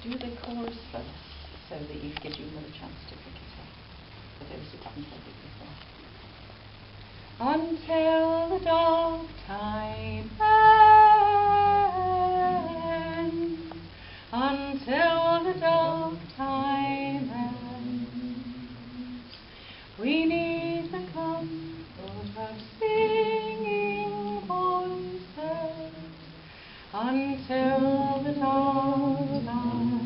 do the chorus first, so that it gives you another chance to pick it up, for those who haven't heard it before. Until the dark time ends, until the dark time ends, we need the comfort of singing voices, until the dark time ends.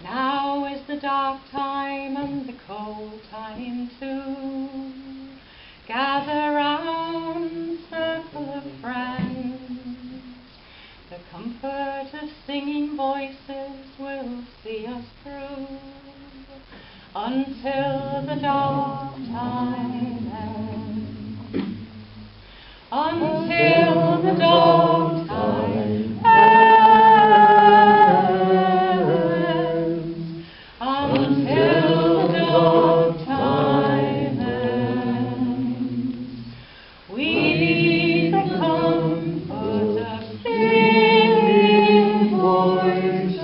Now is the dark time and the cold time too. Gather round, circle of friends. The comfort of singing voices will see us through, until the dark time ends. Until the dark time ends. Until the dark time ends. We need the comfort of singing voices,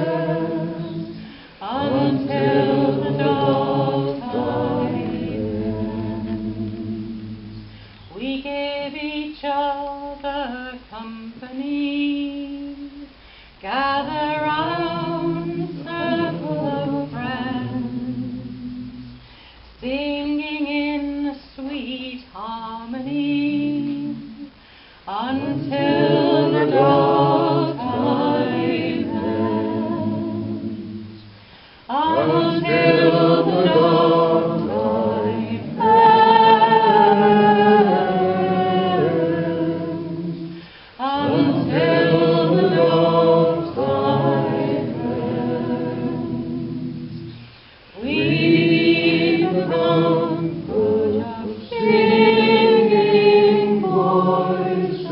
until the dark time ends. We give each other company, gather round, circle of friends, singing in a sweet harmony, until the dark time ends. Until the dark time ends. Until the dark time ends. We need the comfort of singing voices,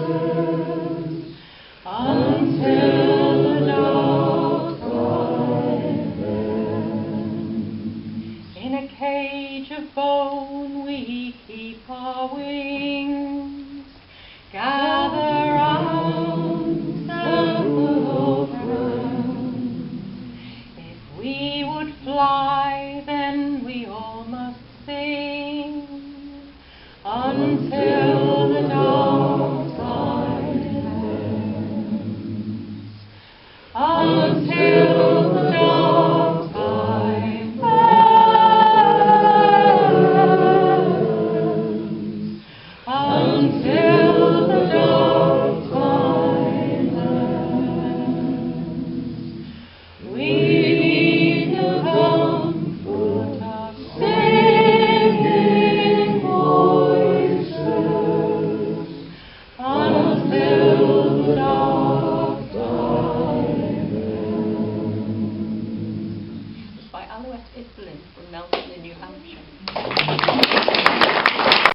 until the dark time ends. In a cage of bone we keep our wings, gather round, circle around. If we would fly, then we all must sing, until the dark time ends. Until the dark time ends. Until the dark time ends. We need the comfort of singing voices, until the dark time ends. It's by Alouette Iselin from Nelson in New Hampshire.